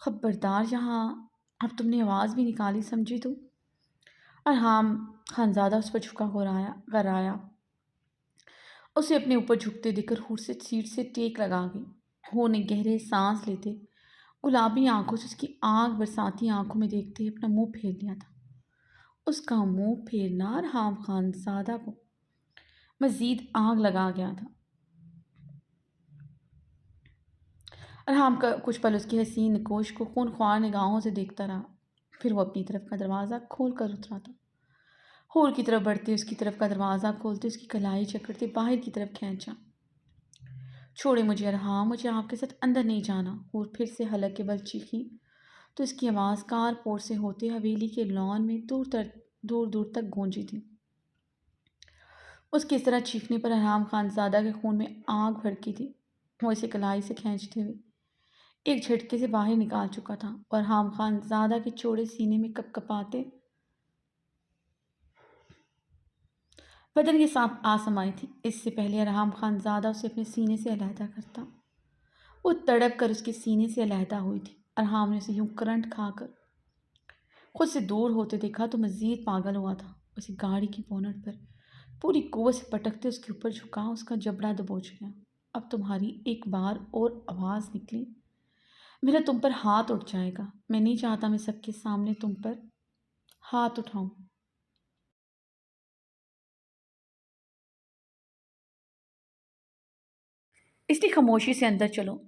خبردار، یہاں اب تم نے آواز بھی نکالی سمجھی تو؟ ارحام خانزادہ اس پر جھکا غرایا اسے اپنے اوپر جھکتے دیکھ کر ہور سے سیٹ سے ٹیک لگا گئی۔ ہور نے گہرے سانس لیتے گلابی آنکھوں سے اس کی آنکھ برساتی آنکھوں میں دیکھتے اپنا منہ پھیر لیا تھا۔ اس کا منہ پھیرنا ارحام خانزادہ کو مزید آگ لگا گیا تھا۔ ارحام کا کچھ پل اس کی حسین نکوش کو خونخوار نگاہوں سے دیکھتا رہا، پھر وہ اپنی طرف کا دروازہ کھول کر اترا تھا۔ ہور کی طرف بڑھتے اس کی طرف کا دروازہ کھولتے اس کی کلائی جکڑتے باہر کی طرف کھینچا۔ چھوڑے مجھے ارحام، مجھے آپ کے ساتھ اندر نہیں جانا۔ ہور پھر سے حلق کے بل چیخی تو اس کی آواز کار پور سے ہوتے حویلی کے لان میں دور دور تک گونجی تھی۔ اس کے اس طرح چیخنے پر ارحام خانزادہ کے خون میں آگ بھڑکی تھی۔ وہ اسے کلائی سے کھینچتے ہوئے ایک جھٹکے سے باہر نکال چکا تھا اور ارحام خانزادہ کے چوڑے سینے میں کپ کپاتے بدن کے ساتھ آسمائی تھی۔ اس سے پہلے ارحام خانزادہ اسے اپنے سینے سے علیحدہ کرتا، وہ تڑپ کر اس کے سینے سے علیحدہ ہوئی تھی۔ ارحام نے اسے یوں کرنٹ کھا کر خود سے دور ہوتے دیکھا تو مزید پاگل ہوا تھا۔ اسے گاڑی کی بونٹ پر پوری قوت سے پٹکتے اس کے اوپر جھکا، اس کا جبڑا دبوچ گیا۔ اب تمہاری ایک بار اور آواز نکلی میرا تم پر ہاتھ اٹھ جائے گا۔ میں نہیں چاہتا میں سب کے سامنے تم پر ہاتھ اٹھاؤں۔ اس لیے خاموشی سے اندر چلو،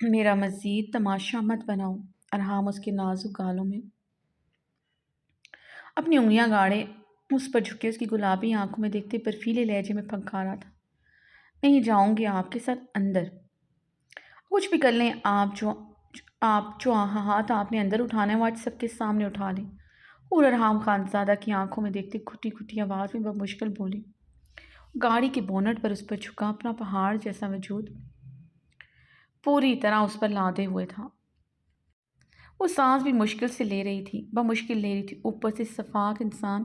میرا مزید تماشا مت بناؤ۔ ارحام اس کے نازک گالوں میں اپنی انگلیاں گاڑے اس پر جھکے اس کی گلابی آنکھوں میں دیکھتے برفیلے لہجے میں پھنکارا تھا۔ نہیں جاؤں گی آپ کے ساتھ اندر، کچھ بھی کر لیں آپ جو ہاتھ آپ نے اندر اٹھانا ہے وہ آج سب کے سامنے اٹھا لیں۔ اور ارحام خانزادہ کی آنکھوں میں دیکھتے کھٹی کھٹی آواز میں بمشکل بولی۔ گاڑی کے بونٹ پر اس پر جھکا اپنا پہاڑ جیسا وجود پوری طرح اس پر لادے ہوئے تھا۔ وہ سانس بھی مشکل سے لے رہی تھی، بمشکل لے رہی تھی۔ اوپر سے شفاق انسان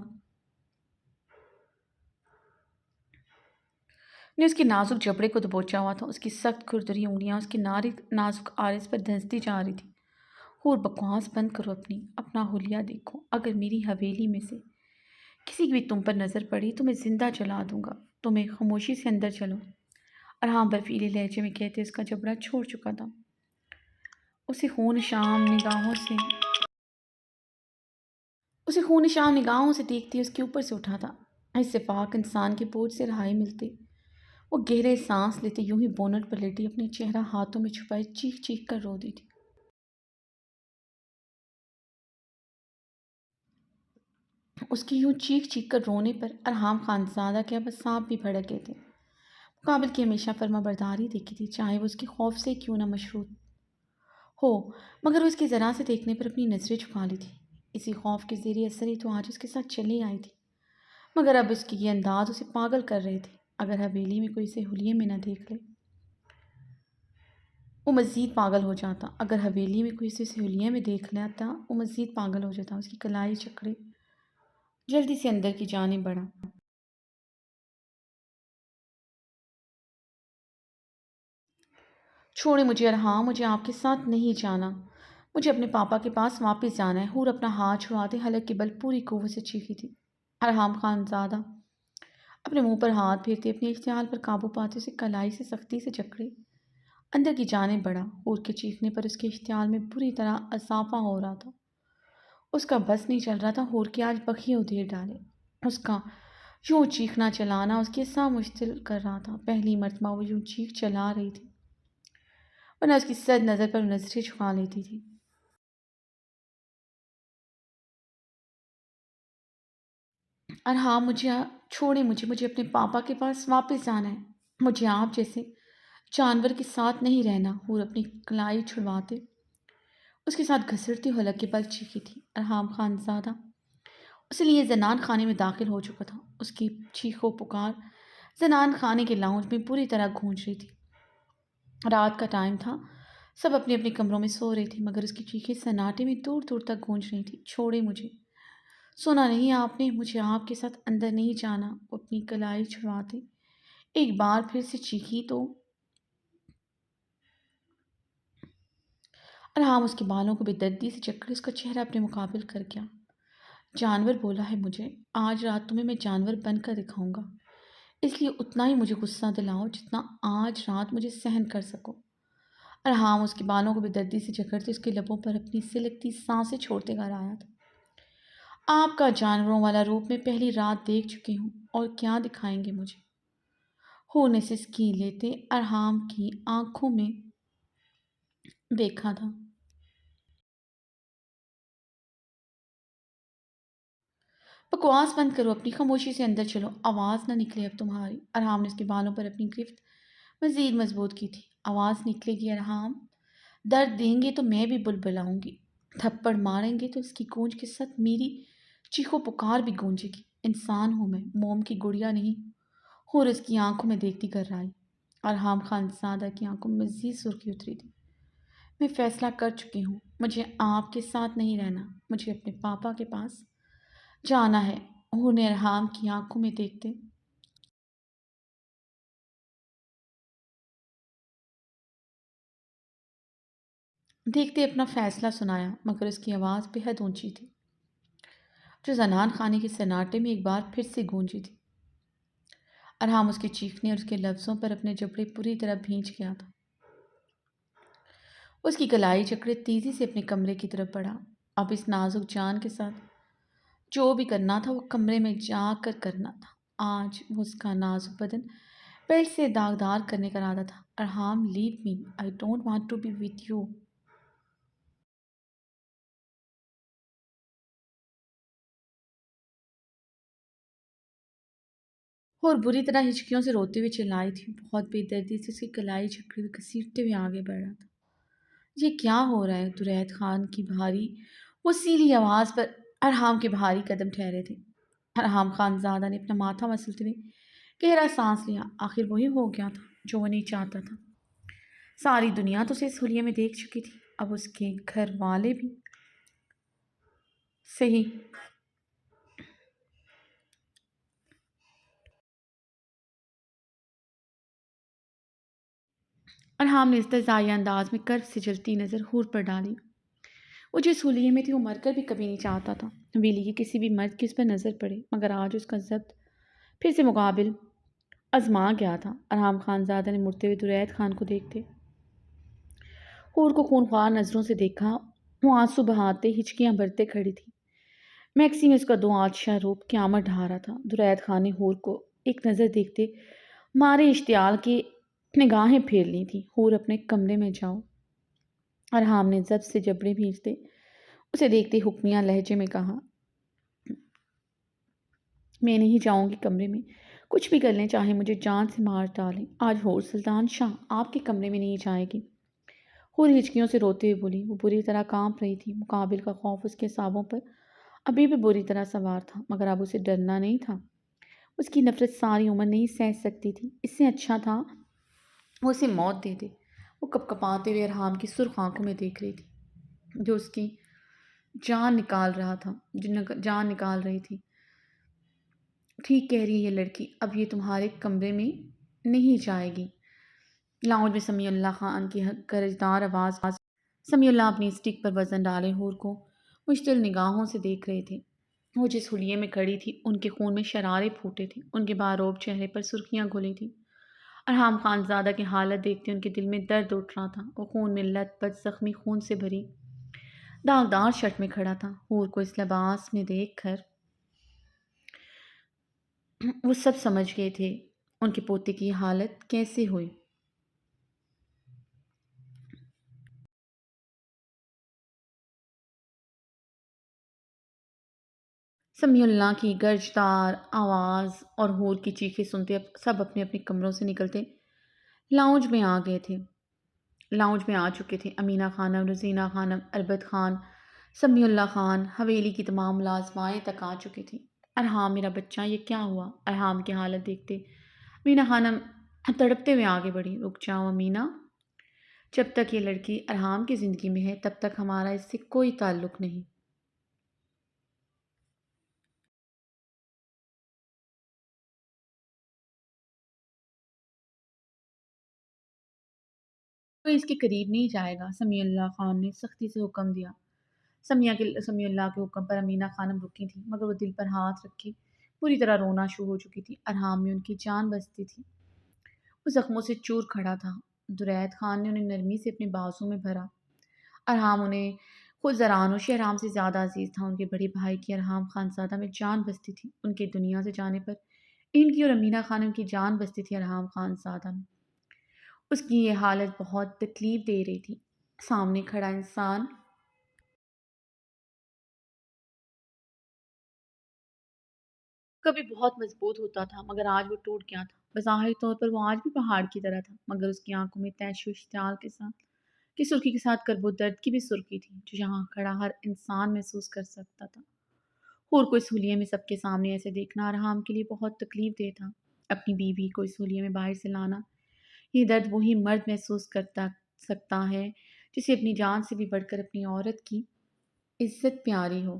نے اس کے نازک جبڑے کو دبوچا ہوا تھا۔ اس کی سخت کھردری انگلیاں اس کے نازک آرز پر دھنستی جا رہی تھی۔ اور بکواس بند کرو، اپنا حلیہ دیکھو۔ اگر میری حویلی میں سے کسی کی بھی تم پر نظر پڑی تو میں زندہ جلا دوں گا۔ تمہیں خاموشی سے اندر چلو، ارحام برفیلے لہجے میں کہتے اس کا جبڑا چھوڑ چکا تھا۔ اسے خون شام نگاہوں سے دیکھتی اس کے اوپر سے اٹھا تھا۔ اس پاک انسان کے بوجھ سے رہائی ملتی وہ گہرے سانس لیتے یوں ہی بونٹ پر لیٹی اپنے چہرہ ہاتھوں میں چھپائے چیخ چیخ کر رو دی تھی۔ اس کی یوں چیخ چیخ کر رونے پر ارحام خانزادہ کے اب سانپ بھی بھڑک گئے تھے۔ مقابل کی ہمیشہ فرما برداری دیکھی تھی، چاہے وہ اس کے خوف سے کیوں نہ مشروط ہو، مگر وہ اس کے ذرا سے دیکھنے پر اپنی نظریں جھکا لی تھی۔ اسی خوف کے زیر اثر ہی تو آج اس کے ساتھ چلی آئی تھی، مگر اب اس کی یہ انداز اسے پاگل کر رہے تھے۔ اگر حویلی میں کوئی اسے حلیے میں نہ دیکھ لے وہ مزید پاگل ہو جاتا۔ وہ مزید پاگل ہو جاتا۔ اس کی کلائی چکڑے جلدی سے اندر کی جانب بڑھا۔ چھوڑے مجھے ارحام، مجھے آپ کے ساتھ نہیں جانا، مجھے اپنے پاپا کے پاس واپس جانا ہے۔ ہور اپنا ہاتھ چھڑاتے حلق کے بل پوری قوت سے چیخی تھی۔ ارحام خانزادہ اپنے منہ پر ہاتھ پھیرتے اپنے اختیال پر قابو پاتے اسے کلائی سے سختی سے جکڑے اندر کی جانب بڑھا۔ ہور کے چیخنے پر اس کے اختیال میں بری طرح اضافہ ہو رہا تھا۔ اس کا بس نہیں چل رہا تھا ہور کے آج بخیے ادھیر ڈالے۔ اس کا یوں چیخنا چلانا اس کے سا مشتعل کر رہا تھا۔ پہلی مرتبہ وہ یوں چیخ چلا رہی تھی، ورنہ اس کی سد نظر پر نظریں جھکا لیتی تھی۔ ارحام مجھے چھوڑے، مجھے اپنے پاپا کے پاس واپس جانا ہے، مجھے آپ جیسے جانور کے ساتھ نہیں رہنا۔ ہور اپنی کلائی چھڑواتے اس کے ساتھ گھسڑتی حلق کے بل چیخی تھی۔ ارحام خانزادہ اس لیے زنان خانے میں داخل ہو چکا تھا۔ اس کی چیخ و پکار زنان خانے کے لاؤنج میں پوری طرح گونج رہی تھی۔ رات کا ٹائم تھا، سب اپنے اپنے کمروں میں سو رہے تھے، مگر اس کی چیخیں سناٹے میں دور دور تک گونج رہی تھی۔ چھوڑے مجھے، سنا نہیں آپ نے، مجھے آپ کے ساتھ اندر نہیں جانا۔ وہ اپنی کلائی چھڑواتے ایک بار پھر سے چیخی تو ارحام اس کے بالوں کو بے دردی سے چکر اس کا چہرہ اپنے مقابل کر گیا۔ جانور بولا ہے مجھے، آج رات تمہیں میں جانور بن کر دکھاؤں گا، اس لیے اتنا ہی مجھے غصہ دلاؤ جتنا آج رات مجھے سہن کر سکو۔ ارحام اس کے بالوں کو بے دردی سے جکڑتے اس کے لبوں پر اپنی سلگتی سانسیں چھوڑتے گھر آیا تھا۔ آپ کا جانوروں والا روپ میں پہلی رات دیکھ چکی ہوں، اور کیا دکھائیں گے مجھے؟ ہور نے سسکی لیتے ارحام کی آنکھوں میں دیکھا تھا۔ بکواس بند کرو، اپنی خاموشی سے اندر چلو، آواز نہ نکلے اب تمہاری۔ ارحام نے اس کے بالوں پر اپنی گرفت مزید مضبوط کی تھی۔ آواز نکلے گی ارحام، درد دیں گے تو میں بھی بلبلاؤں گی، تھپڑ ماریں گے تو اس کی گونج کے ساتھ میری چیخو پکار بھی گونجے گی۔ انسان ہوں میں، موم کی گڑیا نہیں۔ ہور اس کی آنکھوں میں دیکھتی کر رہا ہے۔ ارحام خان زادہ کی آنکھوں میں مزید سرخی اتری تھی۔ میں فیصلہ کر چکی ہوں، مجھے آپ کے ساتھ نہیں رہنا، مجھے اپنے پاپا کے پاس جانا ہے۔ ہور نے ارحام کی آنکھوں میں دیکھتے اپنا فیصلہ سنایا، مگر اس کی آواز بے حد اونچی تھی، جو زنان خانے کے سناٹے میں ایک بار پھر سے گونجی تھی۔ ارحام اس کے چیخنے اور اس کے لفظوں پر اپنے جبڑے پوری طرح بھینچ گیا تھا۔ اس کی کلائی چکرے تیزی سے اپنے کمرے کی طرف بڑھا۔ اب اس نازک جان کے ساتھ جو بھی کرنا تھا وہ کمرے میں جا کر کرنا تھا۔ آج وہ اس کا نازک بدن بیلٹ سے داغدار کرنے کا ارادہ تھا۔ Arham leave me, I don't want to be with you. اور بری طرح ہچکیوں سے روتے ہوئے چلائی تھی، بہت بے دردی سے اس کی کلائی چکری ہوئے گھسیٹتے ہوئے آگے بڑھ رہا تھا۔ یہ کیا ہو رہا ہے؟ درید خان کی بھاری وہ سیلی آواز پر ارحام کے بھاری قدم ٹھہرے تھے۔ ارحام خان زادہ نے اپنا ماتھا مسلتے ہوئے گہرا سانس لیا۔ آخر وہی ہو گیا تھا جو وہ نہیں چاہتا تھا۔ ساری دنیا تو اسے اس حلیے میں دیکھ چکی تھی، اب اس کے گھر والے بھی۔ صحیح۔ ارحام نے استہزائیہ انداز میں کرب سے جلتی نظر حور پر ڈالی۔ وہ جس حلیے میں تھی وہ مر کر بھی کبھی نہیں چاہتا تھا ویلی کی کسی بھی مرد کی اس پر نظر پڑے، مگر آج اس کا ضبط پھر سے مقابل آزما گیا تھا۔ ارحام خان زادہ نے مڑتے ہوئے درید خان کو دیکھتے حور کو خونخوار نظروں سے دیکھا۔ وہ آنسو بہاتے ہچکیاں بھرتے کھڑی تھی۔ میکسی میں اس کا دو آتشہ روپ قیامت ڈھا رہا تھا۔ درید خان نے حور کو ایک نظر دیکھتے مارے اشتعال کی نگاہیں پھیر لی تھی۔ حور اپنے کمرے میں جاؤ، ارحام نے ضبط سے جبڑے بھیجتے اسے دیکھتے حکمیہ لہجے میں کہا۔ میں نہیں جاؤں گی کمرے میں، کچھ بھی کر لیں، چاہے مجھے جان سے مار ڈالیں، آج حور سلطان شاہ آپ کے کمرے میں نہیں جائے گی۔ حور ہچکیوں سے روتے ہوئے بولی۔ وہ بری طرح کانپ رہی تھی، مقابل کا خوف اس کے اعصابوں پر ابھی بھی بری طرح سوار تھا، مگر اب اسے ڈرنا نہیں تھا۔ اس کی نفرت ساری عمر نہیں سہ سکتی تھی، اس سے اچھا تھا وہ اسے موت دے دے۔ وہ کپ کپاتے ہوئے ارحام کی سرخ آنکھوں میں دیکھ رہی تھی، جو اس کی جان نکال رہا تھا، جان نکال رہی تھی۔ ٹھیک کہہ رہی ہے یہ لڑکی، اب یہ تمہارے کمرے میں نہیں جائے گی۔ لاؤنج میں سمیع اللہ خان کی گرجدار آواز۔ سمیع اللہ اپنی اسٹک پر وزن ڈالے حور کو مشتعل نگاہوں سے دیکھ رہے تھے۔ وہ جس حلیے میں کھڑی تھی ان کے خون میں شرارے پھوٹے تھے، ان کے باروب چہرے پر سرخیاں گھلی تھیں۔ ارحام خان زادہ کی حالت دیکھتے ان کے دل میں درد اٹھ رہا تھا۔ وہ خون میں لت پت زخمی خون سے بھری داغدار شرٹ میں کھڑا تھا۔ حور کو اس لباس میں دیکھ کر وہ سب سمجھ گئے تھے ان کے پوتے کی حالت کیسے ہوئی۔ سمیع اللہ کی گرجدار آواز اور حور کی چیخیں سنتے سب اپنے اپنے کمروں سے نکلتے لاؤنج میں آ گئے تھے۔ لاؤنج میں آ چکے تھے امینہ خانم، روزینہ خانم، البت خان، سمیع اللہ خان، حویلی کی تمام ملازمائیں تک آ چکی تھیں۔ ارحام میرا بچہ، یہ کیا ہوا؟ ارحام کی حالت دیکھتے امینہ خانم تڑپتے ہوئے آگے بڑھی۔ رک جاؤ امینہ، جب تک یہ لڑکی ارحام کی زندگی میں ہے تب تک ہمارا اس سے کوئی تعلق نہیں۔ کوئی اس کے قریب نہیں جائے گا، سمیع اللہ خان نے سختی سے حکم دیا۔ سمیع اللہ کے حکم پر امینہ خانم رکی تھیں، مگر وہ دل پر ہاتھ رکھے پوری طرح رونا شروع ہو چکی تھی۔ ارحام میں ان کی جان بستی تھی، وہ زخموں سے چور کھڑا تھا۔ درید خان نے انہیں نرمی سے اپنے بازو میں بھرا۔ ارحام انہیں خود زرانو شہرام سے زیادہ عزیز تھا۔ ان کے بڑے بھائی کی ارحام خانزادہ میں جان بستی تھی۔ ان کے دنیا سے جانے پر ان کی اور امینہ خانم کی جان بستی تھی ارحام خانزادہ میں۔ اس کی یہ حالت بہت تکلیف دے رہی تھی۔ سامنے کھڑا انسان کبھی بہت مضبوط ہوتا تھا، مگر آج وہ ٹوٹ گیا تھا۔ بظاہر طور پر وہ آج بھی پہاڑ کی طرح تھا، مگر اس کی آنکھوں میں تیش و اشتعال کے ساتھ کی سرخی کے ساتھ کرب و درد کی بھی سرخی تھی، جو یہاں کھڑا ہر انسان محسوس کر سکتا تھا۔ حور کو اس حلیے میں سب کے سامنے ایسے دیکھنا ارحام کے لیے بہت تکلیف دہ تھا۔ اپنی بیوی کو اس حلیے میں باہر سے لانا، یہ درد وہی مرد محسوس کرتا سکتا ہے جسے اپنی جان سے بھی بڑھ کر اپنی عورت کی عزت پیاری ہو۔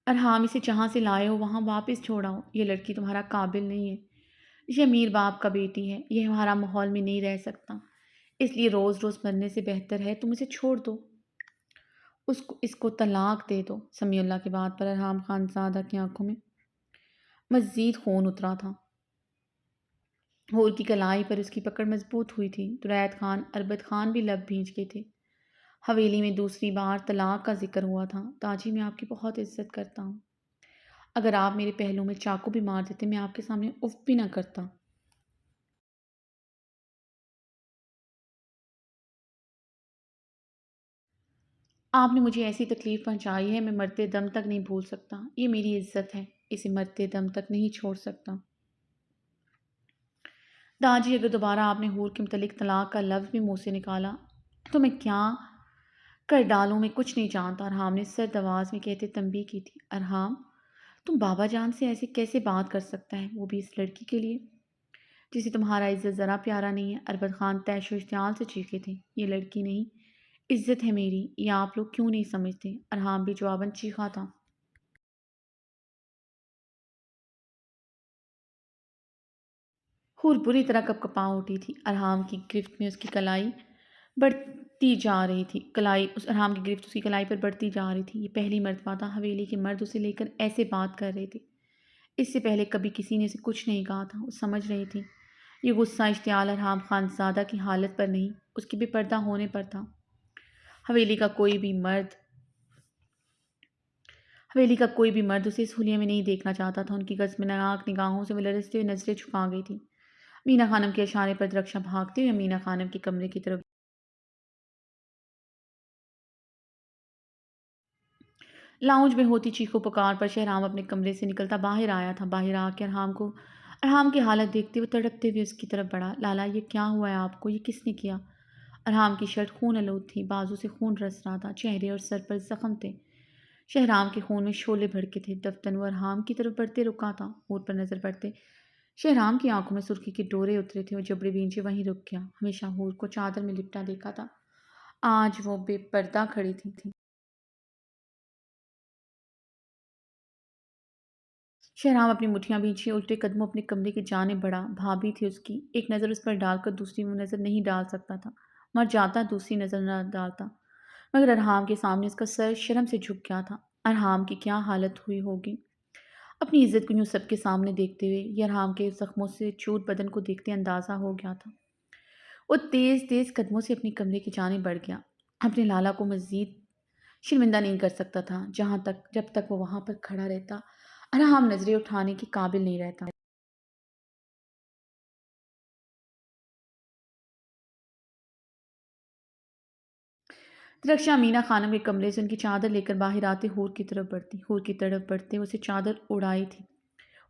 ارحام اسے جہاں سے لائے ہو وہاں واپس چھوڑا ہو، یہ لڑکی تمہارا قابل نہیں ہے، یہ امیر باپ کا بیٹی ہے، یہ ہمارا ماحول میں نہیں رہ سکتا، اس لیے روز روز مرنے سے بہتر ہے تم اسے چھوڑ دو، اس کو طلاق دے دو۔ سمیع اللہ کی بات پر ارحام خانزادہ کی آنکھوں میں مزید خون اترا تھا۔ حور کی کلائی پر اس کی پکڑ مضبوط ہوئی تھی۔ درید خان، اربد خان بھی لب بھیج گئے تھے۔ حویلی میں دوسری بار طلاق کا ذکر ہوا تھا۔ تاجی میں آپ کی بہت عزت کرتا ہوں، اگر آپ میرے پہلو میں چاقو بھی مار دیتے میں آپ کے سامنے اف بھی نہ کرتا۔ آپ نے مجھے ایسی تکلیف پہنچائی ہے میں مرتے دم تک نہیں بھول سکتا، یہ میری عزت ہے، اسے مرتے دم تک نہیں چھوڑ سکتا۔ داجی اگر دوبارہ آپ نے حور کے متعلق طلاق کا لفظ بھی منہ سے نکالا تو میں کیا کر ڈالوں، میں کچھ نہیں جانتا۔ ارحام نے سرد آواز میں کہتے تنبیہ کی تھی۔ ارحام، تم بابا جان سے ایسے کیسے بات کر سکتا ہے، وہ بھی اس لڑکی کے لیے جسے تمہارا عزت ذرا پیارا نہیں ہے؟ اربد خان تیش و اشتعال سے چیخے تھے۔ یہ لڑکی نہیں، عزت ہے میری، یہ آپ لوگ کیوں نہیں سمجھتے؟ ارحام بھی جواباً چیخا تھا۔ حور بری طرح کپ کپا اٹھی تھی۔ ارحام کی گرفت میں اس کی کلائی بڑھتی جا رہی تھی، ارحام کی گرفت اس کی کلائی پر بڑھتی جا رہی تھی۔ یہ پہلی مرتبہ تھا حویلی کے مرد اسے لے کر ایسے بات کر رہے تھے، اس سے پہلے کبھی کسی نے اسے کچھ نہیں کہا تھا۔ وہ سمجھ رہی تھی یہ غصہ اشتعال ارحام خانزادہ کی حالت پر نہیں، اس کے بے پردہ ہونے پر تھا۔ حویلی کا کوئی بھی مرد حویلی کا کوئی بھی مرد اسے اس حلیے میں نہیں دیکھنا چاہتا تھا۔ ان کی غضبناک نگاہوں سے وہ لرزتے ہوئے نظریں جھکا گئی تھی۔ امینہ خانم کے اشارے پر درخشاں بھاگتے ہوئے امینہ خانم کے کمرے کی طرف لاؤنج میں ہوتی چیخو پکار پر شہرام اپنے کمرے سے نکلتا باہر آیا تھا۔ باہر آ کے ارحام کی حالت دیکھتے ہوئے تڑپتے ہوئے اس کی طرف بڑھا۔ لالا، یہ کیا ہوا ہے آپ کو؟ یہ کس نے کیا؟ ارحام کی شرٹ خون آلود تھی، بازو سے خون رس رہا تھا، چہرے اور سر پر زخم تھے۔ شہرام کے خون میں شعلے بھڑکے تھے۔ دفتن وہ ارحام کی طرف بڑھتے رکا تھا، حور پر نظر پڑتے شہرام کی آنکھوں میں سرخی کے ڈورے اترے تھے اور جبڑے بینچے وہیں رک گیا۔ ہمیشہ حور کو چادر میں لپٹا دیکھا تھا، آج وہ بے پردہ کھڑی تھی۔ شہرام اپنی مٹھیاں بھیجے الٹے قدموں اپنے کمرے کی جانب بڑھا۔ بھابھی تھی اس کی، ایک نظر اس پر ڈال کر دوسری وہ نظر نہیں ڈال سکتا تھا، مر جاتا دوسری نظر نہ ڈالتا، مگر ارحام کے سامنے اس کا سر شرم سے جھک گیا تھا۔ ارحام کی کیا حالت ہوئی ہوگی اپنی عزت کو یوں سب کے سامنے دیکھتے ہوئے؟ یہ ارحام کے زخموں سے چور بدن کو دیکھتے اندازہ ہو گیا تھا۔ وہ تیز تیز قدموں سے اپنی کمرے کی جانب بڑھ گیا، اپنے لالا کو مزید شرمندہ نہیں کر سکتا تھا جب تک وہ وہاں پر کھڑا رہتا ارحام نظریں اٹھانے کے قابل نہیں رہتا۔ درخشاں امینہ خانم کے کمرے سے ان کی چادر لے کر باہر آتے حور کی طرف بڑھتی، حور کی طرف بڑھتے اسے چادر اڑائی تھی،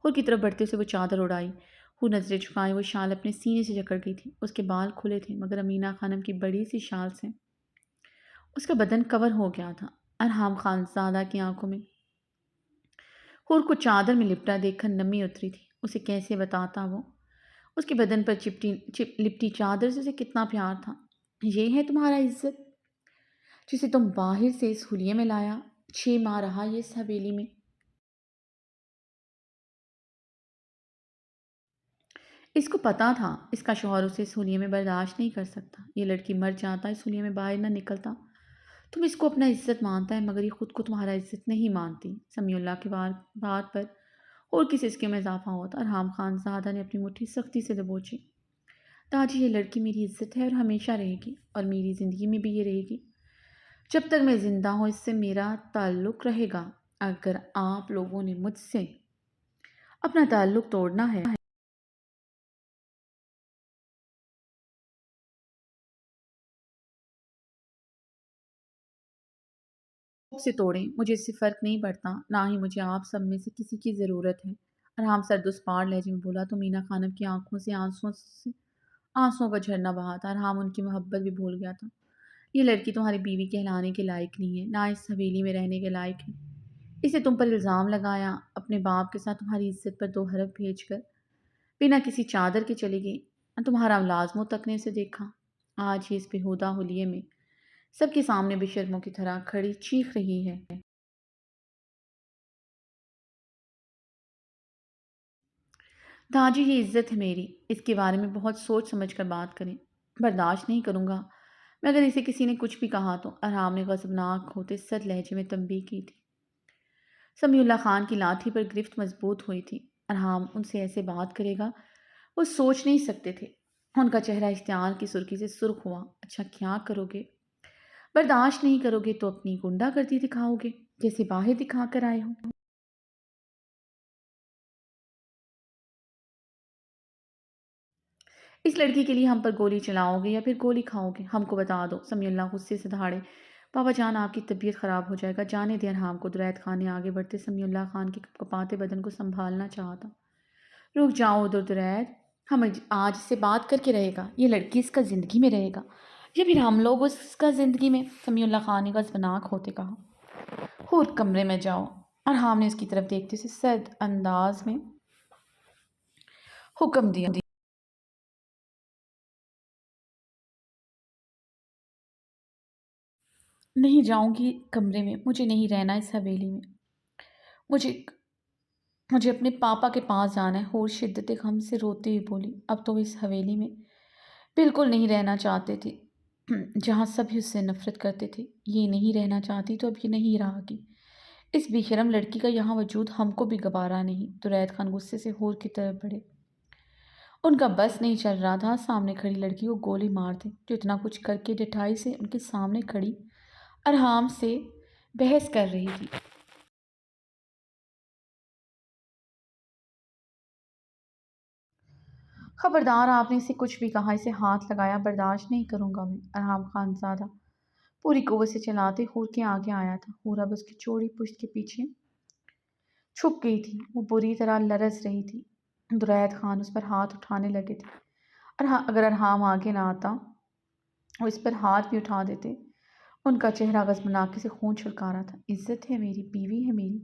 حور کی طرف بڑھتے اسے وہ چادر اڑائی۔ حور نظریں جھکائے وہ شال اپنے سینے سے جکڑ گئی تھی، اس کے بال کھلے تھے، مگر امینہ خانم کی بڑی سی شال سے اس کا بدن کور ہو گیا تھا۔ ارحام خانزادہ کی آنکھوں میں حور کو چادر میں لپٹا دیکھ کر نمی اتری تھی۔ اسے کیسے بتاتا وہ، اس کے بدن پر لپٹی چادر سے اسے کتنا پیار تھا۔ یہ ہے تمہارا عزت جسے تم باہر سے اس حلیے میں لایا، 6 ماہ رہا یہ اس حویلی میں، اس کو پتا تھا اس کا شوہر اسے اس حلیے میں برداشت نہیں کر سکتا، یہ لڑکی مر جاتا اس حلیے میں باہر نہ نکلتا۔ تم اس کو اپنا عزت مانتا ہے مگر یہ خود کو تمہارا عزت نہیں مانتی۔ سمیع اللہ کی بات پر اور کسی سسکے میں اضافہ ہوا تھا۔ ارحام خان زادہ نے اپنی مٹھی سختی سے دبوچی۔ تاجی، یہ لڑکی میری عزت ہے اور ہمیشہ رہے گی، اور میری زندگی میں بھی یہ رہے گی۔ جب تک میں زندہ ہوں اس سے میرا تعلق رہے گا۔ اگر آپ لوگوں نے مجھ سے اپنا تعلق توڑنا ہے سے توڑیں، مجھے اس سے فرق نہیں پڑتا، نہ ہی مجھے آپ سب میں سے کسی کی ضرورت ہے۔ ارحام سردوسپار لہجے میں بولا تو مینا خانم کی آنکھوں سے آنسوؤں کا جھرنا بہا تھا۔ ارحام ان کی محبت بھی بھول گیا تھا۔ یہ لڑکی تمہاری بیوی کہلانے کے لائق نہیں ہے، نہ اس حویلی میں رہنے کے لائق ہے۔ اسے تم پر الزام لگایا، اپنے باپ کے ساتھ تمہاری عزت پر 2 حرف بھیج کر بنا کسی چادر کے چلی گئی۔ تمہارا ملازموں تک نے اسے دیکھا۔ آج یہ اس بےہودہ حلیے میں سب کے سامنے بے شرموں کی طرح کھڑی چیخ رہی ہے۔ داجی، یہ عزت ہے میری، اس کے بارے میں بہت سوچ سمجھ کر بات کریں۔ برداشت نہیں کروں گا مگر اسے کسی نے کچھ بھی کہا تو۔ ارحام نے غضبناک ہوتے سرد لہجے میں تنبیہ کی تھی۔ سمیع اللہ خان کی لاٹھی پر گرفت مضبوط ہوئی تھی۔ ارحام ان سے ایسے بات کرے گا وہ سوچ نہیں سکتے تھے۔ ان کا چہرہ اشتعال کی سرخی سے سرخ ہوا۔ اچھا کیا کرو گے؟ برداشت نہیں کرو گے تو اپنی گنڈا گردی دکھاؤ گے جیسے باہر دکھا کر آئے ہو؟ اس لڑکی کے لیے ہم پر گولی چلاؤ گے یا پھر گولی کھاؤ گے؟ ہم کو بتا دو۔ سمیع اللہ غصے سے دہاڑے۔ بابا جان، آپ کی طبیعت خراب ہو جائے گا، جانے دیں ارحام کو۔ درائد خان نے آگے بڑھتے سمیع اللہ خان کے کپکپاتے بدن کو سنبھالنا چاہا تھا۔ رک جاؤ ادھر درائد، ہم آج اس سے بات کر کے رہے گا، یہ لڑکی اس کا زندگی میں رہے گا یا پھر ہم لوگ اس کا زندگی میں؟ سمیع اللہ خان نے غضبناک ہوتے کہا۔ خود کمرے میں جاؤ۔ ارحام نے اس کی طرف دیکھتے سے سرد انداز میں حکم دیا۔ نہیں جاؤں گی کمرے میں، مجھے نہیں رہنا اس حویلی میں، مجھے مجھے اپنے پاپا کے پاس جانا ہے۔ اور شدت غم سے روتے ہوئے بولی۔ اب تو وہ اس حویلی میں بالکل نہیں رہنا چاہتے تھے جہاں سبھی اس سے نفرت کرتے تھے۔ یہ نہیں رہنا چاہتی تو اب یہ نہیں رہا گی۔ اس بے شرم لڑکی کا یہاں وجود ہم کو بھی گوارا نہیں۔ درائد خان غصے سے ہور کی طرف بڑھے۔ ان کا بس نہیں چل رہا تھا سامنے کھڑی لڑکی کو گولی مار دے جو اتنا کچھ کر کے ڈٹھائی سے ان کے سامنے کھڑی ارحام سے بحث کر رہی تھی۔ خبردار، آپ نے اسے کچھ بھی کہا، اسے ہاتھ لگایا، برداشت نہیں کروں گا میں۔ ارحام خان زادہ پوری قوت سے چلاتے ہور کے آگے آیا تھا۔ ہور اب اس کی چوڑی پشت کے پیچھے چھپ گئی تھی، وہ بری طرح لرز رہی تھی۔ درائد خان اس پر ہاتھ اٹھانے لگے تھے۔ اگر ارحام آگے نہ آتا وہ اس پر ہاتھ بھی اٹھا دیتے۔ ان کا چہرہ غضبناکی سے خون چھلکا رہا تھا۔ عزت ہے میری، بیوی ہے میری،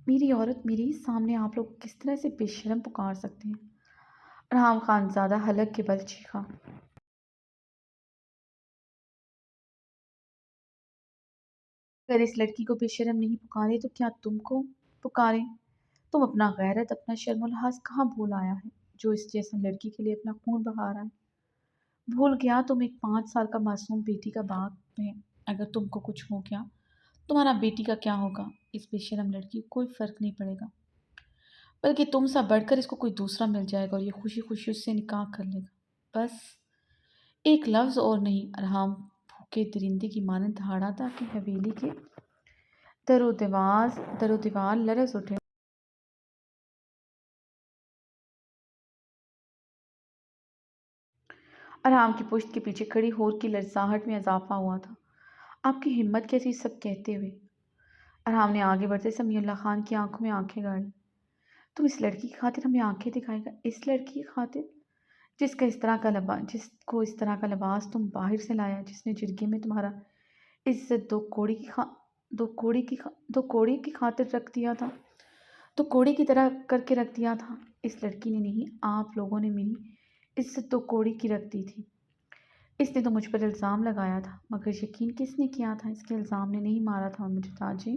میری عورت، میرے ہی سامنے آپ لوگ کس طرح سے بے شرم پکار سکتے ہیں؟ ارحام خان زادہ حلق کے بل چیخا۔ اگر اس لڑکی کو بے شرم نہیں پکارے تو کیا تم کو پکاریں؟ تم اپنا غیرت، اپنا شرم و لحاظ کہاں بھول آیا ہے جو اس جیسے لڑکی کے لیے اپنا خون بہا رہا ہے؟ بھول گیا تم ایک 5 سال کا معصوم بیٹی کا باپ ہے۔ اگر تم کو کچھ ہو گیا تمہارا بیٹی کا کیا ہوگا؟ اس بے شرم لڑکی کو کوئی فرق نہیں پڑے گا، بلکہ تم سا بڑھ کر اس کو کوئی دوسرا مل جائے گا اور یہ خوشی خوشی اس سے نکاح کر لے گا۔ بس ایک لفظ اور نہیں۔ ارحام بھوکے درندے کی مانند دہاڑا تھا کہ حویلی کے در و دیوار لرز اٹھے۔ ارحام کی پشت کے پیچھے کھڑی ہور کی لرزاہٹ میں اضافہ ہوا تھا۔ آپ کی ہمت کیسی سب کہتے ہوئے؟ ارحام نے آگے بڑھتے سمیع اللہ خان کی آنکھوں میں آنکھیں گاڑی۔ تم اس لڑکی کی خاطر ہمیں آنکھیں دکھائے گا؟ اس لڑکی کی خاطر جس کو اس طرح کا لباس تم باہر سے لایا، جس نے جرگے میں تمہارا عزت دو کوڑی کی خاطر رکھ دیا تھا، تو کوڑی کی طرح کر کے رکھ دیا تھا؟ اس لڑکی نے نہیں، آپ لوگوں نے میری عزت 2 کوڑی کی رکھ دی تھی۔ اس نے تو مجھ پر الزام لگایا تھا، مگر یقین کس نے کیا تھا؟ اس کے الزام نے نہیں مارا تھا مجھے تاجی۔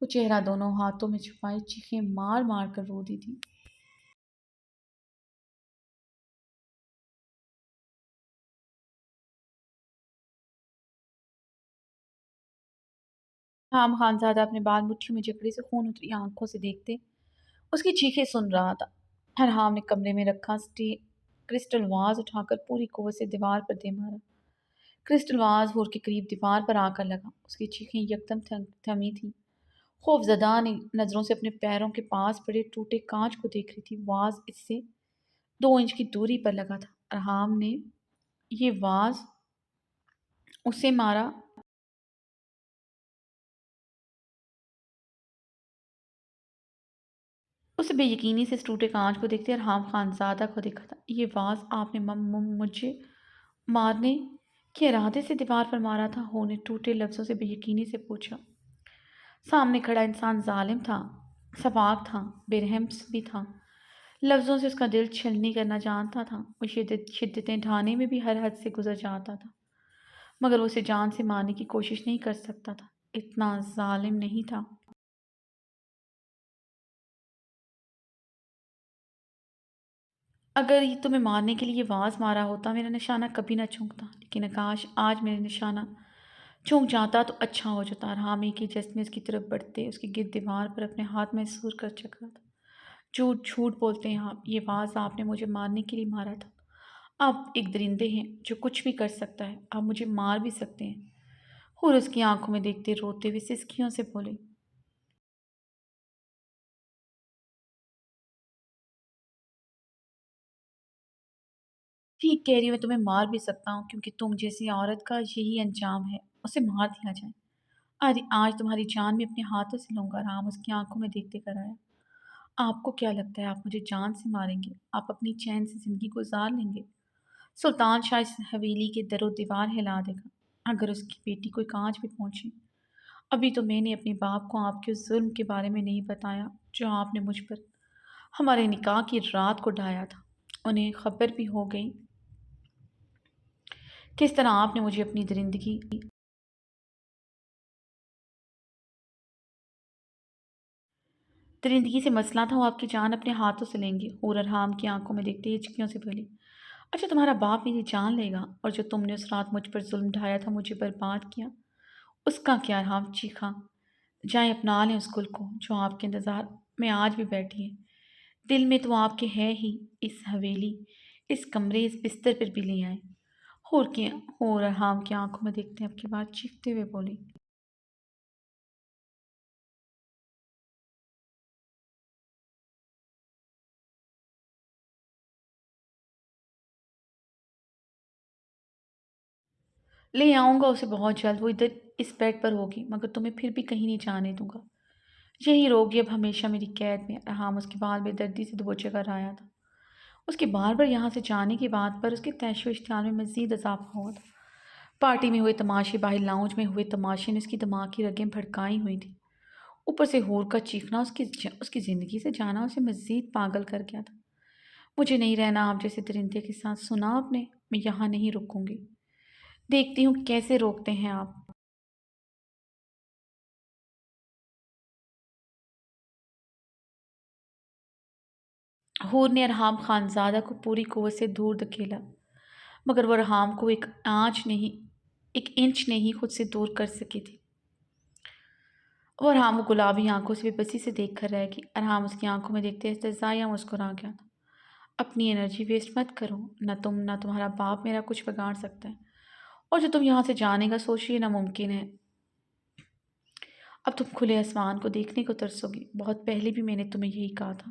وہ چہرہ دونوں ہاتھوں میں چھپائے چیخیں مار مار کر رو دی تھی۔ حام خانزادہ اپنے بال مٹھیوں میں جکڑے سے خون اتری آنکھوں سے دیکھتے اس کی چیخیں سن رہا تھا۔ ارحام نے کمرے میں رکھا کرسٹل واز اٹھا کر پوری قوت سے دیوار پر دے مارا۔ کرسٹل واز ہور کے قریب دیوار پر آ کر لگا۔ اس کی چیخیں یکدم تھمی تھیں۔ خوف زدہ نظروں سے اپنے پیروں کے پاس پڑے ٹوٹے کانچ کو دیکھ رہی تھی۔ واز اس سے 2 انچ کی دوری پر لگا تھا۔ ارحام نے یہ واز اسے مارا۔ اس بے یقینی سے اس ٹوٹے کانچ کو دیکھتے ارحام خانزادہ کو دیکھا تھا۔ یہ واز آپ نے مجھے مارنے کے ارادے سے دیوار پر مارا تھا؟ ہو نے ٹوٹے لفظوں سے بے یقینی سے پوچھا۔ سامنے کھڑا انسان ظالم تھا، سفاک تھا، بے رحم بھی تھا۔ لفظوں سے اس کا دل چھلنی کرنا جانتا تھا۔ وہ شدتیں ڈھانے میں بھی ہر حد سے گزر جاتا تھا، مگر وہ اسے جان سے مارنے کی کوشش نہیں کر سکتا تھا، اتنا ظالم نہیں تھا۔ اگر یہ تمہیں مارنے کے لیے یہ واز مارا ہوتا میرا نشانہ کبھی نہ چونکتا، لیکن کاش آج میرے نشانہ چونک جاتا تو اچھا ہو جاتا۔ ارحام ایک ہی جست میں اس کی طرف بڑھتے اس کی گرد دیوار پر اپنے ہاتھ محصور کر چک رہا تھا۔ جھوٹ جھوٹ بولتے ہیں آپ، یہ واز آپ نے مجھے مارنے کے لیے مارا تھا۔ آپ ایک درندے ہیں جو کچھ بھی کر سکتا ہے، آپ مجھے مار بھی سکتے ہیں۔ اور اس کی آنکھوں میں دیکھتے روتے ہوئے سسکیوں سے بولے۔ ٹھیک کہہ رہی ہوں، میں تمہیں مار بھی سکتا ہوں، کیونکہ تم جیسی عورت کا یہی انجام ہے، اسے مار دیا جائے۔ آج تمہاری جان میں اپنے ہاتھوں سے لوں گا۔ رام اس کی آنکھوں میں دیکھتے کر آیا۔ آپ کو کیا لگتا ہے آپ مجھے جان سے ماریں گے؟ آپ اپنی چین سے زندگی گزار لیں گے؟ سلطان شاہ اس حویلی کے در و دیوار ہلا دے گا اگر اس کی بیٹی کوئی کانچ بھی پہنچے۔ ابھی تو میں نے اپنے باپ کو آپ کے اس ظلم کے بارے میں نہیں بتایا جو آپ نے مجھ پر ہمارے نکاح کی رات کو ڈھایا تھا۔ انہیں خبر بھی ہو گئی کس طرح آپ نے مجھے اپنی درندگی سے مسئلہ تھا، وہ آپ کی جان اپنے ہاتھوں سے لیں گے۔ اور ارحام کی آنکھوں میں دیکھتے ہچکیوں سے بولی۔ اچھا تمہارا باپ میری جان لے گا، اور جو تم نے اس رات مجھ پر ظلم ڈھایا تھا، مجھے برباد کیا، اس کا کیا؟ ارحام چیخا۔ جائیں اپنا لیں اس گل کو جو آپ کے انتظار میں آج بھی بیٹھی ہے۔ دل میں تو آپ کے ہے ہی، اس حویلی، اس کمرے، اس بستر پر بھی لے آئیں۔ اور ارحام کی آنکھوں میں دیکھتے اب کی بات چیختے ہوئے بولی۔ لے آؤں گا اسے بہت جلد، وہ ادھر اس بیڈ پر ہوگی، مگر تمہیں پھر بھی کہیں نہیں جانے دوں گا۔ یہی روگی اب ہمیشہ میری قید میں۔ ارحام اس کے بال بے دردی سے دبوچے کر آیا تھا۔ اس کے بار بار یہاں سے جانے کی بات پر اس کے تیش و اشتعال میں مزید اضافہ ہوا تھا۔ پارٹی میں ہوئے تماشے، باہر لاؤنج میں ہوئے تماشے نے اس کی دماغ کی رگیں بھڑکائی ہوئی تھیں۔ اوپر سے ہور کا چیخنا، اس کی زندگی سے جانا اسے مزید پاگل کر گیا تھا۔ مجھے نہیں رہنا آپ جیسے درندے کے ساتھ، سنا آپ نے؟ میں یہاں نہیں رکوں گی، دیکھتی ہوں کیسے روکتے ہیں آپ۔ ہور نے ارحام خانزادہ کو پوری قوت سے دور دھکیلا، مگر وہ ارحام کو ایک انچ نہیں خود سے دور کر سکی تھی۔ وہ ارحام کو گلابی آنکھوں سے بے بسی سے دیکھ کر رہ گئی۔ ارحام اس کی آنکھوں میں دیکھتے استہزائیہ مسکرا گیا تھا۔ اپنی انرجی ویسٹ مت کرو، نہ تم نہ تمہارا باپ میرا کچھ بگاڑ سکتا ہے، اور جو تم یہاں سے جانے کا سوچ رہی ہے ناممکن ہے۔ اب تم کھلے آسمان کو دیکھنے کو ترسو گی، بہت پہلے بھی میں نے تمہیں یہی کہا تھا،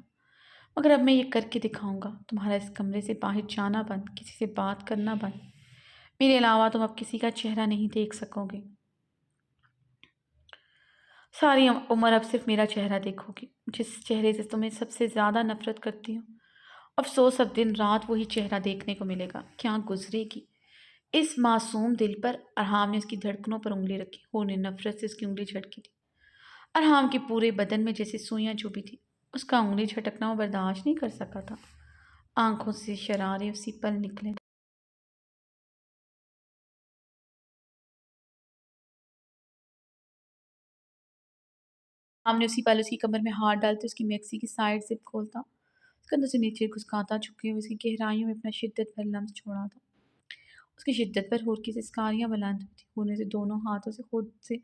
مگر اب میں یہ کر کے دکھاؤں گا۔ تمہارا اس کمرے سے باہر جانا بند، کسی سے بات کرنا بند، میرے علاوہ تم اب کسی کا چہرہ نہیں دیکھ سکو گے۔ ساری عمر اب صرف میرا چہرہ دیکھو گی، جس چہرے سے تمہیں سب سے زیادہ نفرت کرتی ہوں۔ افسوس اب دن رات وہی چہرہ دیکھنے کو ملے گا۔ کیا گزرے گی اس معصوم دل پر؟ ارحام نے اس کی دھڑکنوں پر انگلی رکھی، ہور نے نفرت سے اس کی انگلی جھٹکی تھی۔ ارحام کے پورے بدن میں جیسے سوئیاں چبھی تھی، اس کا انگلی جھٹکنا وہ برداشت نہیں کر سکا تھا۔ آنکھوں سے شرارے اسی پل نکلے۔ ہم نے اسی پل اس کی کمر میں ہاتھ ڈالتے اس کی میکسی کی سائڈ زپ کھولتا، اس کندھوں سے نیچے گھسکاتا، چپکے ہوئے اس کی گہرائیوں میں اپنا شدت بھر لمس چھوڑا تھا۔ اس کی شدت پر ہور کی سسکاریاں بلند ہوئی تھیں۔ ہور نے اسے دونوں ہاتھوں سے خود سے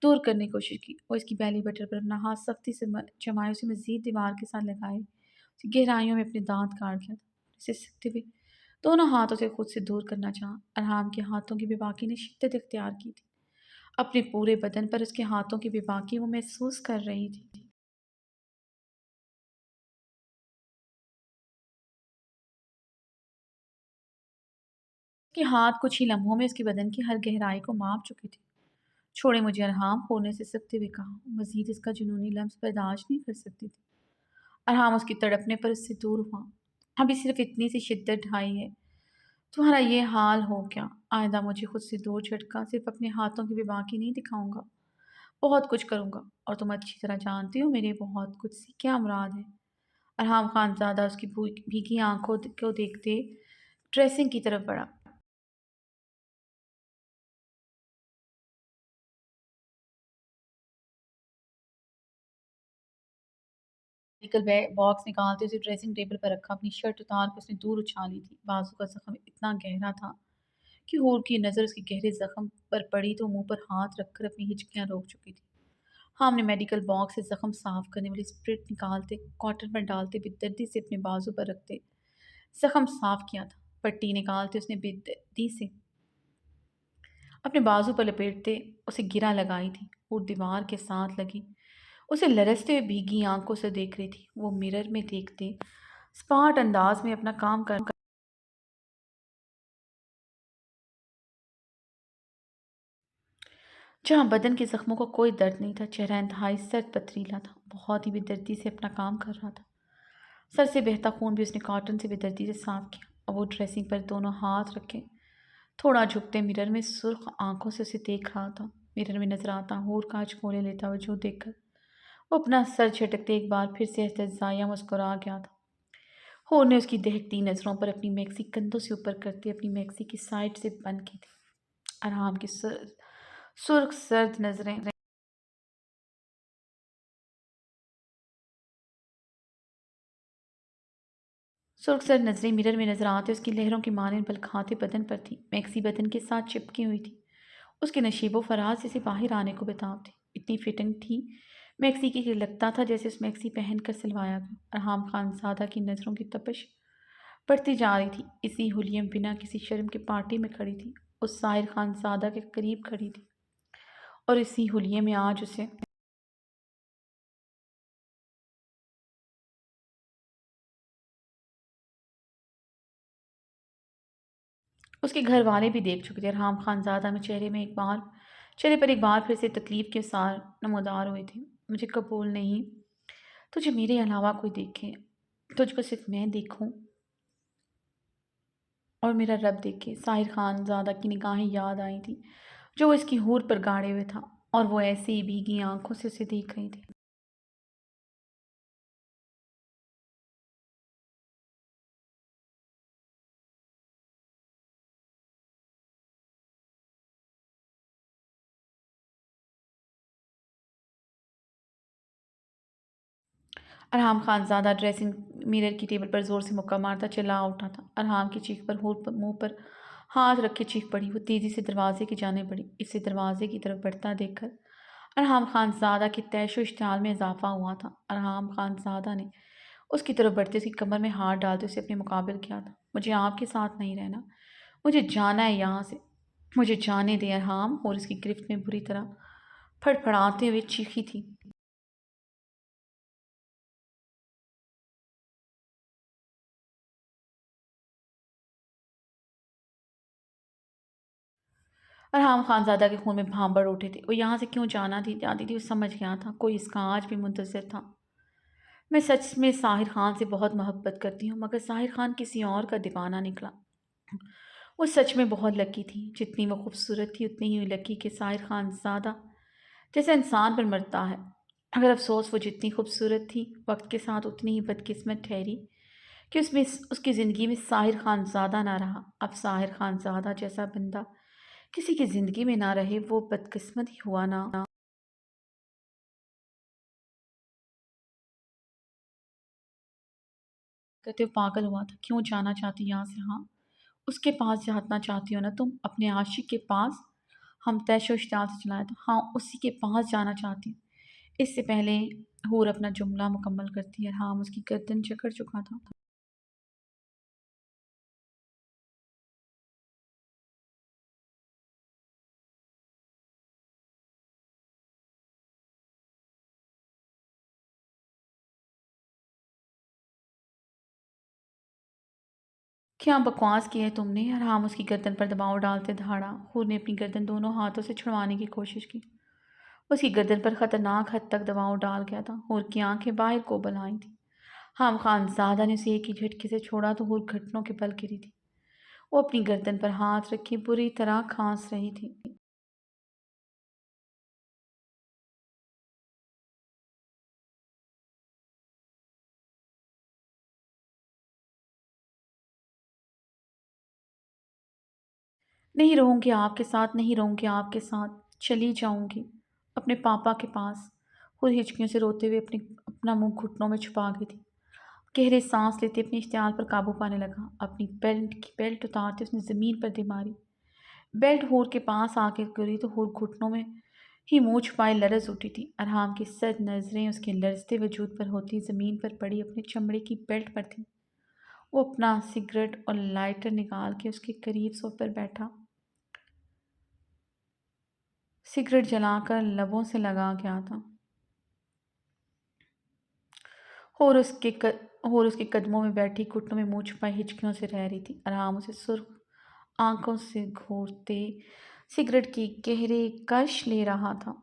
دور کرنے کی کوشش کی اور اس کی بیلی بٹر پر اپنا ہاتھ سختی سے جمائے اسے مزید دیوار کے ساتھ لگائے، اس کی گہرائیوں میں اپنے دانت کاٹ گیا تھا۔ اسے سکتے ہوئے دونوں ہاتھوں سے خود سے دور کرنا چاہا۔ ارحام کے ہاتھوں کی بے باکی نے شدت اختیار کی تھی۔ اپنے پورے بدن پر اس کے ہاتھوں کی بے باکی وہ محسوس کر رہی تھی۔ اس کے ہاتھ کچھ ہی لمحوں میں اس کے بدن کی ہر گہرائی کو ماپ چکے تھے۔ چھوڑے مجھے، ارحام ہونے سے سکتے ہوئے کہا۔ مزید اس کا جنونی لمس برداشت نہیں کر سکتی تھی۔ ارحام اس کی تڑپنے پر اس سے دور ہوا۔ ابھی صرف اتنی سی شدت ڈھائی ہے، تمہارا یہ حال ہو کیا؟ آئندہ مجھے خود سے دور جھٹکا، صرف اپنے ہاتھوں کی بے باکی نہیں دکھاؤں گا، بہت کچھ کروں گا، اور تم اچھی طرح جانتی ہو میرے بہت کچھ سے کیا مراد ہے۔ ارحام خان زادہ اس کی بھیگی آنکھوں کو دیکھتے ڈریسنگ کی طرف بڑھا۔ میڈیکل باکس نکالتے اسے ڈریسنگ ٹیبل پر رکھا، اپنی شرٹ اتار کے اس نے دور اچھالی تھی۔ بازو کا زخم اتنا گہرا تھا کہ ہور کی نظر اس کے گہرے زخم پر پڑی تو منہ پر ہاتھ رکھ کر اپنی ہچکیاں روک چکی تھی۔ ہم نے میڈیکل باکس سے زخم صاف کرنے والی اسپرٹ نکالتے، کاٹن پر ڈالتے، بے دردی سے اپنے بازو پر رکھتے زخم صاف کیا تھا۔ پٹی نکالتے اس نے بے دردی سے اپنے بازو پر لپیٹتے اسے گرہ لگائی تھی اور دیوار کے ساتھ لگی اسے لرزتے ہوئے بھیگی آنکھوں سے دیکھ رہی تھی۔ وہ مرر میں دیکھتے اسپاٹ انداز میں اپنا کام کر جہاں بدن کے زخموں کو کوئی درد نہیں تھا، چہرہ انتہائی سرد پتریلا تھا، بہت ہی بے دردی سے اپنا کام کر رہا تھا۔ سر سے بہتا خون بھی اس نے کاٹن سے بے دردی سے صاف کیا اور وہ ڈریسنگ پر دونوں ہاتھ رکھے تھوڑا جھکتے مرر میں سرخ آنکھوں سے اسے دیکھ رہا تھا۔ مرر میں نظر آتا ہور کاج کھولے لیتا وجود دیکھ کر وہ اپنا سر جھٹکتے ایک بار پھر سے استہزائیہ مسکرا گیا تھا۔ ہور نے اس کی دہکتی نظروں پر اپنی میکسی کندھوں سے اوپر کرتے اپنی میکسی کی سائڈ سے بند کی تھی۔ ارحام کی سرخ سرد نظریں مرر میں نظر آتے اس کی لہروں کی مانند بلکھاتے بدن پر تھی، میکسی بدن کے ساتھ چپکی ہوئی تھی، اس کے نشیب و فراز جیسے باہر آنے کو بتاؤ تھے، اتنی فٹنگ تھی میکسی کی کہ لگتا تھا جیسے اس میکسی پہن کر سلوایا گیا۔ ارحام خان زادہ کی نظروں کی تپش بڑھتی جا رہی تھی۔ اسی حلیے میں بنا کسی شرم کے پارٹی میں کھڑی تھی، اس ساحر خان زادہ کے قریب کھڑی تھی، اور اسی حلیے میں آج اسے اس کے گھر والے بھی دیکھ چکے تھے۔ ارحام خان زادہ میں چہرے پر ایک بار پھر سے تکلیف کے سار نمودار ہوئے تھے۔ مجھے قبول نہیں تجھے میرے علاوہ کوئی دیکھے، تجھ کو صرف میں دیکھوں اور میرا رب دیکھے۔ ساحر خان زادہ کی نگاہیں یاد آئی تھی جو وہ اس کی ہور پر گاڑے ہوئے تھا، اور وہ ایسے ہی بھیگی آنکھوں سے اسے دیکھ رہی تھی۔ ارحام خان زادہ ڈریسنگ میرر کی ٹیبل پر زور سے مکہ مارتا چلا اٹھا تھا۔ ارحام کی چیخ پر ہور منہ پر ہاتھ رکھ کے چیخ پڑی۔ وہ تیزی سے دروازے کی جانب بڑھی، اسے دروازے کی طرف بڑھتا دیکھ کر ارحام خان زادہ کی تیش و اشتعال میں اضافہ ہوا تھا۔ ارحام خان زادہ نے اس کی طرف بڑھتے اس کی کمر میں ہاتھ ڈالتے اسے اپنے مقابل کیا تھا۔ مجھے آپ کے ساتھ نہیں رہنا، مجھے جانا ہے یہاں سے، مجھے جانے دیں ارحام، اور اس کی گرفت میں بری طرح پھڑ پھڑاتے ہوئے چیخی تھی۔ ارحام خان زادہ کے خون میں بھانبڑ اٹھے تھے۔ وہ یہاں سے کیوں جاتی تھی وہ سمجھ گیا تھا، کوئی اس کا آج بھی منتظر تھا۔ میں سچ میں ساحر خان سے بہت محبت کرتی ہوں، مگر ساحر خان کسی اور کا دیوانہ نکلا۔ وہ سچ میں بہت لکی تھی، جتنی وہ خوبصورت تھی اتنی ہی لکی کہ ساحر خان زادہ جیسے انسان پر مرتا ہے۔ اگر افسوس وہ جتنی خوبصورت تھی وقت کے ساتھ اتنی ہی بدقسمت ٹھہری کہ اس کی زندگی میں ساحر خان زادہ نہ رہا۔ اب ساحر خان زادہ جیسا بندہ کسی کی زندگی میں نہ رہے وہ بدقسمت ہی ہوا نا۔ کرتے ہوئے پاگل ہوا تھا۔ کیوں جانا چاہتی یہاں سے؟ ہاں اس کے پاس جانا چاہتی ہو نا تم، اپنے عاشق کے پاس؟ ہم تیش و اشتعال سے چلایا تھا۔ ہاں اسی کے پاس جانا چاہتی ہوں۔ اس سے پہلے حور اپنا جملہ مکمل کرتی ہے، ارحام اس کی گردن جکڑ چکا تھا۔ کیا بکواس کی ہے تم نے؟ ارحام اس کی گردن پر دباؤ ڈالتے دھاڑا۔ حور نے اپنی گردن دونوں ہاتھوں سے چھڑوانے کی کوشش کی۔ اس کی گردن پر خطرناک حد تک دباؤ ڈال گیا تھا۔ حور کی آنکھیں باہر کو بل آئی تھیں۔ حام خانزادہ نے اسے ایک ہی جھٹکے سے چھوڑا تو حور گھٹنوں کے بل گری تھی۔ وہ اپنی گردن پر ہاتھ رکھے بری طرح کھانس رہی تھی۔ نہیں رہوں گی آپ کے ساتھ، نہیں رہوں گی آپ کے ساتھ، چلی جاؤں گی اپنے پاپا کے پاس۔ حور ہچکیوں سے روتے ہوئے اپنا منہ گھٹنوں میں چھپا گئی تھی۔ گہرے سانس لیتے اپنے اشتعال پر قابو پانے لگا۔ اپنی بیلٹ اتارتے اس نے زمین پر دے ماری۔ بیلٹ حور کے پاس آ کے گری تو حور گھٹنوں میں ہی منہ چھپائے لرز اٹھی تھی۔ ارحام کی سرد نظریں اس کے لرزتے وجود پر ہوتی زمین پر پڑی اپنے چمڑے کی بیلٹ پر تھیں۔ وہ اپنا سگریٹ اور لائٹر نکال کے اس کے قریب سو پر بیٹھا، سگریٹ جلا کر لبوں سے لگا گیا تھا۔ حور اس کے قدموں میں بیٹھی گھٹنوں میں منہ چھپائے ہچکیوں سے رہ رہی تھی۔ ارحام اسے سرخ آنکھوں سے گھورتے سگریٹ کی گہرے کش لے رہا تھا۔